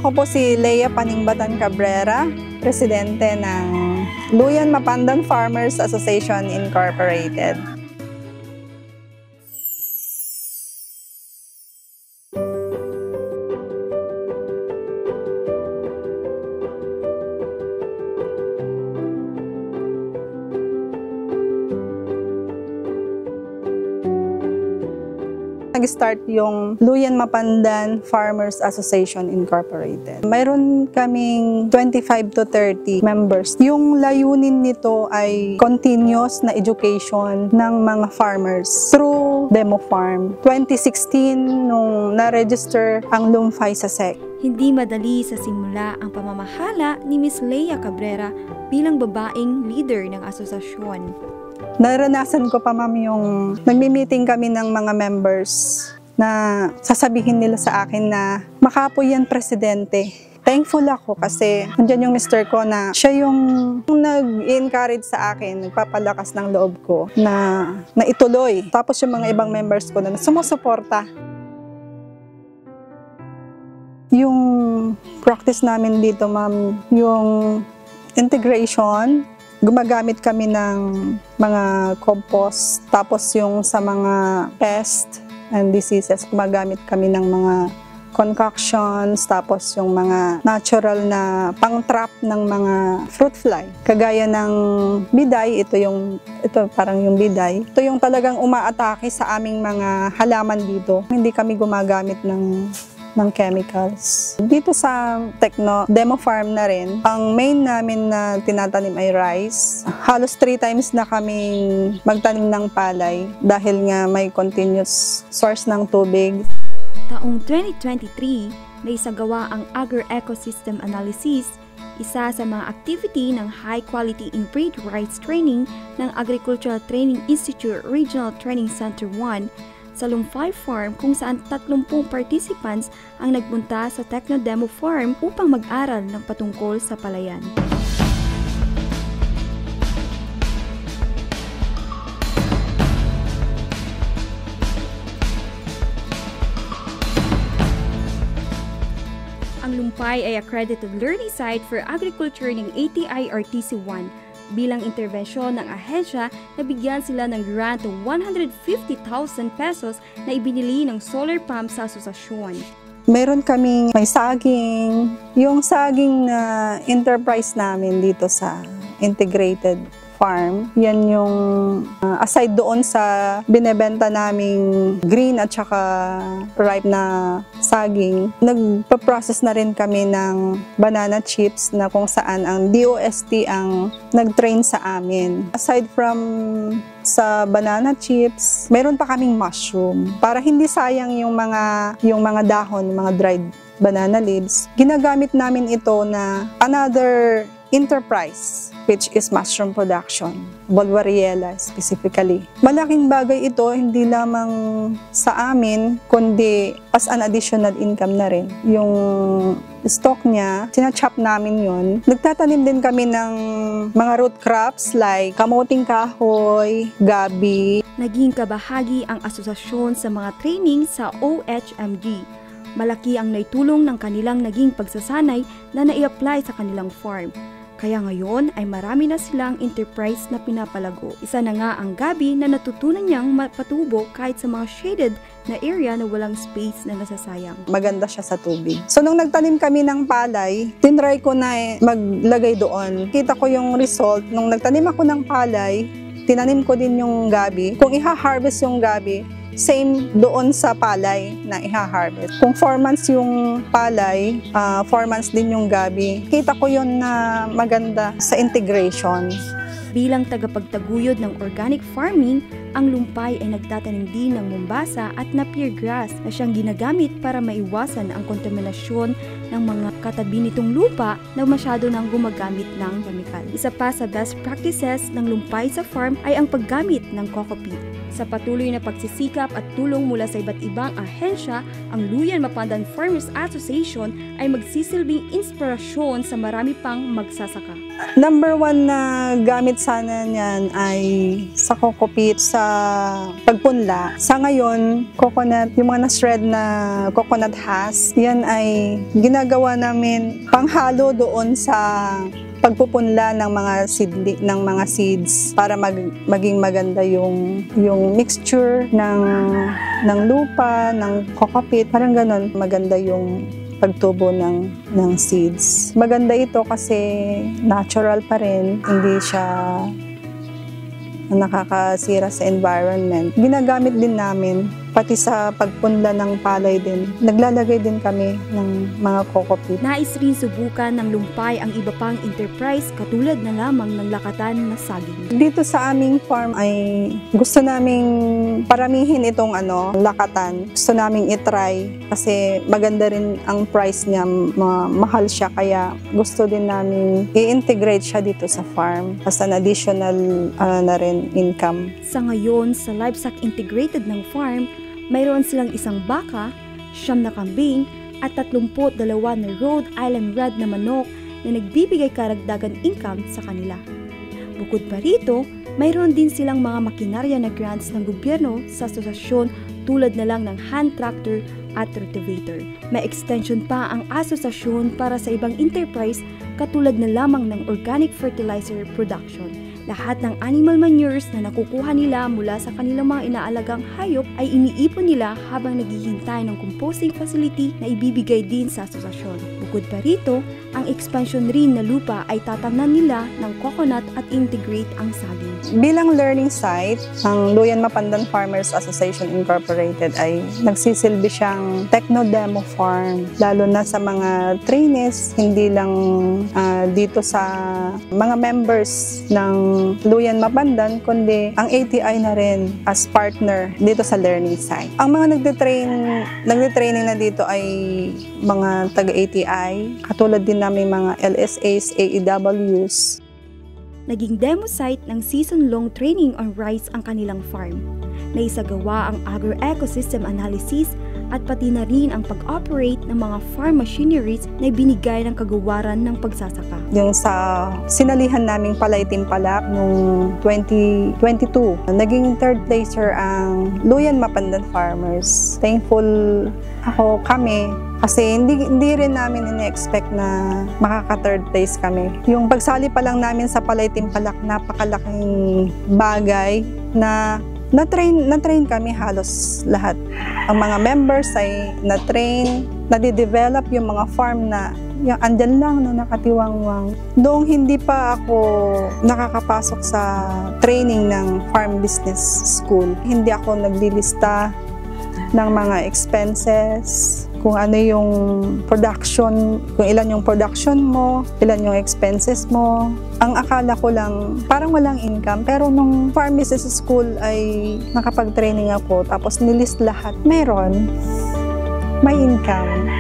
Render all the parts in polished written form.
Ako po si Lea Paningbatan Cabrera, presidente ng Luyan Mapandan Farmers Association Incorporated. Nag-start yung Luyan Mapandan Farmers Association Incorporated. Mayroon kaming 25 to 30 members. Yung layunin nito ay continuous na education ng mga farmers through Demo Farm. 2016 nung na-register ang Lumpay sa SEC. Hindi madali sa simula ang pamamahala ni Ms. Lea Cabrera bilang babaeng leader ng asosasyon. Naranasan ko pa, ma'am, yung nagmi-meeting kami ng mga members na sasabihin nila sa akin na makapoy yan presidente. Thankful ako kasi nandiyan yung mister ko na siya yung nag-encourage sa akin, nagpapalakas ng loob ko na ituloy. Tapos yung mga ibang members ko na sumusuporta. Yung practice namin dito, ma'am, yung integration, gumagamit kami ng mga compost, tapos yung sa mga pest and diseases, gumagamit kami ng mga concoctions, tapos yung mga natural na pang-trap ng mga fruit fly. Kagaya ng biday, ito parang yung biday. Ito yung talagang umaatake sa aming mga halaman dito. Hindi kami gumagamit ng chemicals. Dito sa Demo Farm na rin, ang main namin na tinatanim ay rice. Halos 3 times na kaming magtanim ng palay dahil nga may continuous source ng tubig. Taong 2023, naisagawa ang Agro-Ecosystem Analysis, isa sa mga activity ng High Quality Inbreed Rice Training ng Agricultural Training Institute Regional Training Center 1 sa Lumpay Farm, kung saan 30 participants ang nagpunta sa Techno Demo Farm upang mag-aral ng patungkol sa palayan. Ang Lumpay ay accredited learning site for agriculture ng ATI-RTC1 bilang intervensyon ng ahensya na bigyan sila ng grant of 150,000 pesos na ibinili ng solar pump sa asosasyon. Meron kaming may saging. Yung saging na enterprise namin dito sa integrated farm, yan yung aside doon sa binebenta naming green at saka ripe na saging, nagpa-process na rin kami ng banana chips na kung saan ang DOST ang nag-train sa amin. Aside from sa banana chips, meron pa kaming mushroom. Para hindi sayang yung mga dahon, mga dried banana leaves, ginagamit namin ito na another enterprise, which is mushroom production, Bolwariella specifically. Malaking bagay ito, hindi lamang sa amin, kundi as an additional income na rin. Yung stock niya, sinachop namin yun. Nagtatanim din kami ng mga root crops like kamuting kahoy, gabi. Naging kabahagi ang asosasyon sa mga training sa OHMG. Malaki ang naitulong ng kanilang naging pagsasanay na nai-apply sa kanilang farm. Kaya ngayon ay marami na silang enterprise na pinapalago. Isa na nga ang gabi na natutunan niyang mapatubo kahit sa mga shaded na area na walang space na nasasayang. Maganda siya sa tubig. So nung nagtanim kami ng palay, tinry ko na maglagay doon. Kita ko yung result. Nung nagtanim ako ng palay, tinanim ko din yung gabi. Kung iha-harvest yung gabi, same doon sa palay na iha-harvest. Kung 4 months yung palay, 4 months din yung gabi. Kita ko yun na maganda sa integration. Bilang tagapagtaguyod ng organic farming, ang Lumpay ay nagtatanim din ng mombasa at napier grass na siyang ginagamit para maiwasan ang kontaminasyon ng mga katabi nitong lupa na masyado nang gumagamit ng kemikal. Isa pa sa best practices ng Lumpay sa farm ay ang paggamit ng coco peat. Sa patuloy na pagsisikap at tulong mula sa iba't ibang ahensya, ang Luyan Mapandan Farmers Association ay magsisilbing inspirasyon sa marami pang magsasaka. Number one na gamit sana niyan ay sa kokopit, sa pagpunla. Sa ngayon, coconut, yung mga na-shred na coconut husk, yan ay ginagawa namin panghalo doon sa pagpupunla ng mga seeds para maging maganda yung mixture ng lupa, ng kokopit, parang ganon, maganda yung pagtubo ng seeds. Maganda ito kasi natural pa rin, hindi siya nakakasira sa environment. Ginagamit din namin pati sa pagpunla ng palay din. Naglalagay din kami ng mga kokopit. Nais rin subukan ng Lumpay ang iba pang enterprise katulad na lamang ng lakatan na saging. Dito sa aming farm ay gusto naming paramihin itong lakatan. Gusto naming itry kasi maganda rin ang price niya, mahal siya, kaya gusto din namin i-integrate siya dito sa farm as an additional na rin income. Sa ngayon, sa livestock integrated ng farm, mayroon silang 1 baka, 9 na kambing, at 32 na Rhode Island Red na manok na nagbibigay karagdagan income sa kanila. Bukod pa rito, mayroon din silang mga makinarya na grants ng gobyerno sa asosasyon tulad na lang ng hand tractor at rotavator. May extension pa ang asosasyon para sa ibang enterprise katulad na lamang ng organic fertilizer production. Lahat ng animal manures na nakukuha nila mula sa kanilang mga inaalagang hayop ay iniipon nila habang naghihintay ng composting facility na ibibigay din sa asosasyon. Bukod pa rito, ang expansion rin na lupa ay tatamnan nila ng coconut at integrate ang saging. Bilang learning site, ang Luyan Mapandan Farmers Association Incorporated ay nagsisilbi siyang techno-demo farm, lalo na sa mga trainees, hindi lang dito sa mga members ng Luyan Mapandan, kundi ang ATI na rin as partner dito sa learning site. Ang mga nagtitraining na dito ay mga taga-ATI, katulad din namin mga LSAs, AEWs. Naging demo site ng season-long training on rice ang kanilang farm. Naisagawa ang agro-ecosystem analysis at pati na rin ang pag-operate ng mga farm machineries na binigay ng kagawaran ng pagsasaka. Yung sa sinalihan naming Palay Timpalak noong 2022, naging third placer ang Luyan Mapandan Farmers. Thankful kami kasi hindi rin namin in-expect na makaka-third place kami. Yung pagsali pa lang namin sa Palay Timpalak, napakalaking bagay na na-train kami halos lahat. Ang mga members ay na-train, nade-develop yung mga farm na yung andyan lang na nakatiwangwang. Noong hindi pa ako nakakapasok sa training ng farm business school, hindi ako naglilista ng mga expenses, kung ano yung production, kung ilan yung production mo, ilan yung expenses mo. Ang akala ko lang, parang walang income. Pero nung farm business school ay nakapag-training ako, tapos nilist lahat. Meron, may income.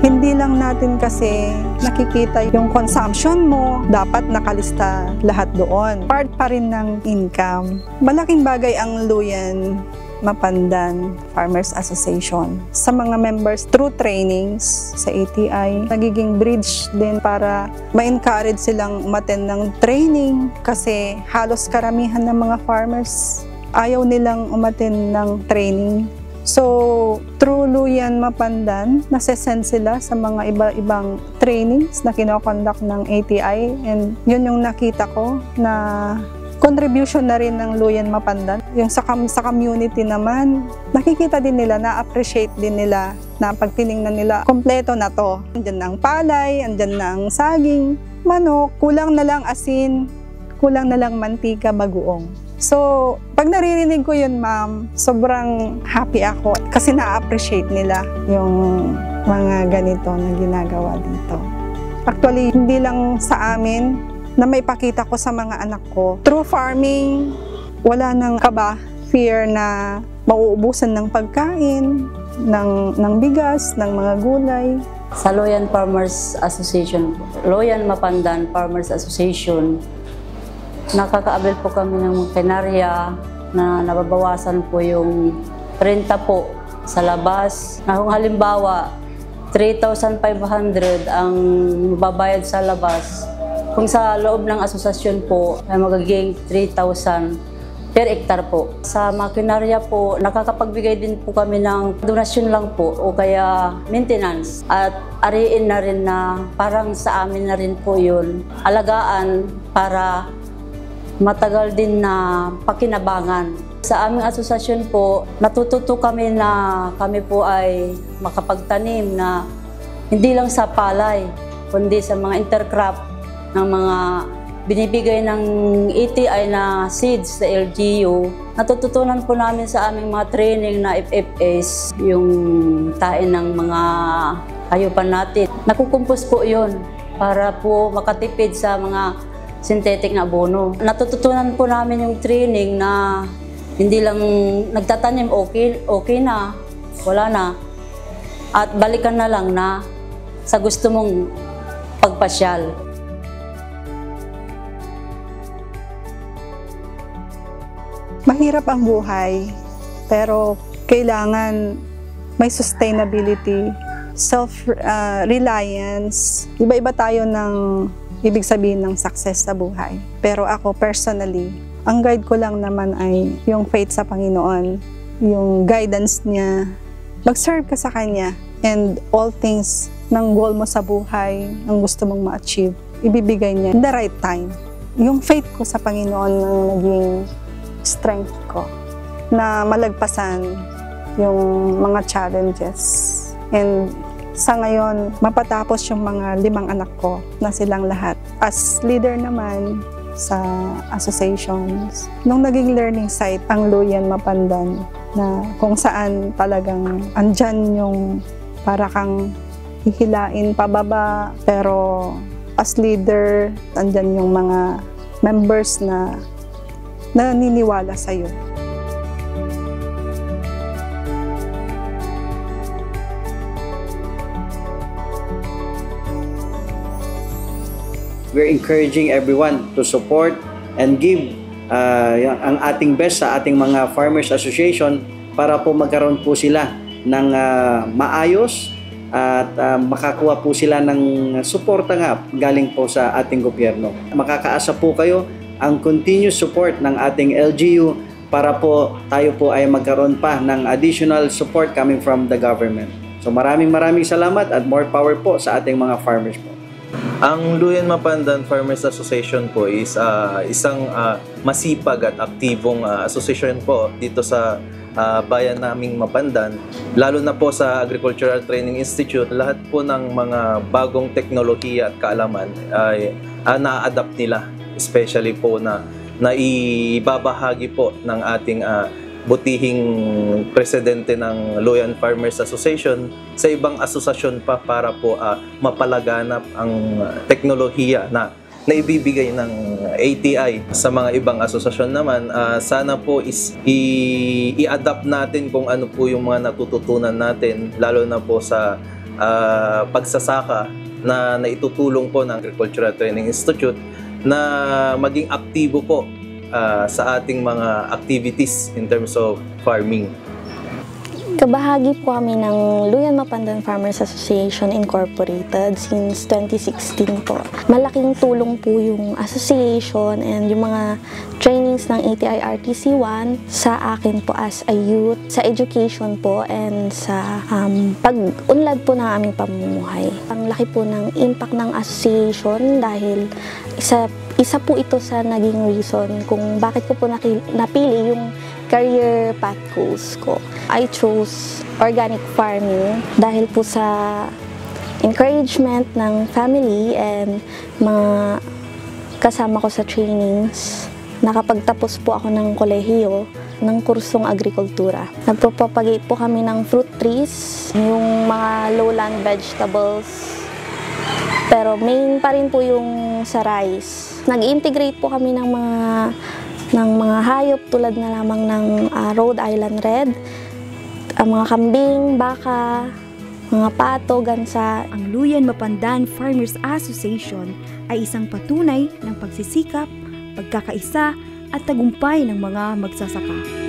Hindi lang natin kasi nakikita yung consumption mo, dapat nakalista lahat doon. Part pa rin ng income. Malaking bagay ang Luyan Mapandan Farmers Association sa mga members through trainings sa ATI. Nagiging bridge din para ma-encourage silang umattend ng training kasi halos karamihan ng mga farmers ayaw nilang umattend ng training. So, through Luyan Mapandan, nasesend sila sa mga iba-ibang trainings na kinoconduct ng ATI, and yun yung nakita ko na contribution na rin ng Luyan Mapandan. Yung sa community naman, nakikita din nila, na-appreciate din nila na pag tinignan nila, kompleto na to. Andyan na ang palay, andyan na ang saging, manok, kulang na lang asin, kulang na lang mantika, bagoong. So, pag naririnig ko yun, ma'am, sobrang happy ako kasi na-appreciate nila yung mga ganito na ginagawa dito. Actually, hindi lang sa amin, na may pakita ko sa mga anak ko. Through farming, wala nang kaba, fear na mauubusan ng pagkain, ng bigas, ng mga gulay. Sa Luyan Farmers Association, Luyan Mapandan Farmers Association, nakaka-avail po kami ng makinarya, na nababawasan po yung renta po sa labas. Na kung halimbawa, 3,500 ang mababayad sa labas, kung sa loob ng asosasyon po ay magiging 3,000 per hektar po. Sa makinarya po, nakakapagbigay din po kami ng donasyon lang po o kaya maintenance. At ariin na rin na parang sa amin na rin po yun, alagaan para matagal din na pakinabangan. Sa aming asosasyon po, natututo kami na kami po ay makapagtanim na hindi lang sa palay, kundi sa mga intercrop ng mga binibigay ng ETI na seeds sa LGU. Natututunan po namin sa aming mga training na FFS, yung tain ng mga hayupan natin. Nakukumpos po yun para po makatipid sa mga synthetic na abono. Natututunan po namin yung training na hindi lang nagtatanim, okay na, wala na. At balikan na lang na sa gusto mong pagpasyal. Mahirap ang buhay, pero kailangan may sustainability, self-reliance. Iba-iba tayo ng ibig sabihin ng success sa buhay. Pero ako personally, ang guide ko lang naman ay yung faith sa Panginoon, yung guidance niya. Mag-serve ka sa Kanya, and all things ng goal mo sa buhay, ang gusto mong ma-achieve, ibibigay niya in the right time. Yung faith ko sa Panginoon ang naging strength ko na malagpasan yung mga challenges. And sa ngayon, mapatapos yung mga 5 anak ko na silang lahat. As leader naman sa associations, nung naging learning site ang Luyan Mapandan, na kung saan talagang andyan yung para kang hihilain pababa, pero as leader, andyan yung mga members na naniniwala sa'yo. We're encouraging everyone to support and give ang ating best sa ating mga Farmers Association para po magkaroon po sila ng maayos at makakuha po sila ng suporta nga galing po sa ating gobyerno. Makakaasa po kayo ang continuous support ng ating LGU para po tayo po ay magkaroon pa ng additional support coming from the government. So maraming salamat at more power po sa ating mga farmers po. Ang Luyan Mapandan Farmers Association po is isang masipag at aktibong association po dito sa bayan naming Mapandan. Lalo na po sa Agricultural Training Institute, lahat po ng mga bagong teknolohiya at kaalaman ay na-adapt nila. Especially po na ibabahagi po ng ating butihing presidente ng Luyan Farmers Association sa ibang asosasyon pa para po mapalaganap ang teknolohiya na ibibigay ng ATI sa mga ibang asosasyon naman. Sana po i-adapt natin kung ano po yung mga natututunan natin, lalo na po sa pagsasaka na itutulong po ng Agricultural Training Institute na maging aktibo po sa ating mga activities in terms of farming. Kabahagi po kami ng Luyan Mapandan Farmers Association Incorporated since 2016 po. Malaking tulong po yung association and yung mga trainings ng ATI RTC 1 sa akin po as a youth, sa education po and sa pag-unlad po ng aming pamumuhay. Ang laki po ng impact ng association dahil isa po ito sa naging reason kung bakit ko po napili yung career path goals ko. I chose organic farming dahil po sa encouragement ng family and mga kasama ko sa trainings. Nakapagtapos po ako ng kolehiyo ng kursong agrikultura. Nagpropagate po kami ng fruit trees, yung mga lowland vegetables, pero main pa rin po yung sa rice. Nag-integrate po kami ng mga hayop tulad na lamang ng Rhode Island Red, ang mga kambing, baka, mga pato, gansa. Ang Luyan Mapandan Farmers Association ay isang patunay ng pagsisikap, pagkakaisa at tagumpay ng mga magsasaka.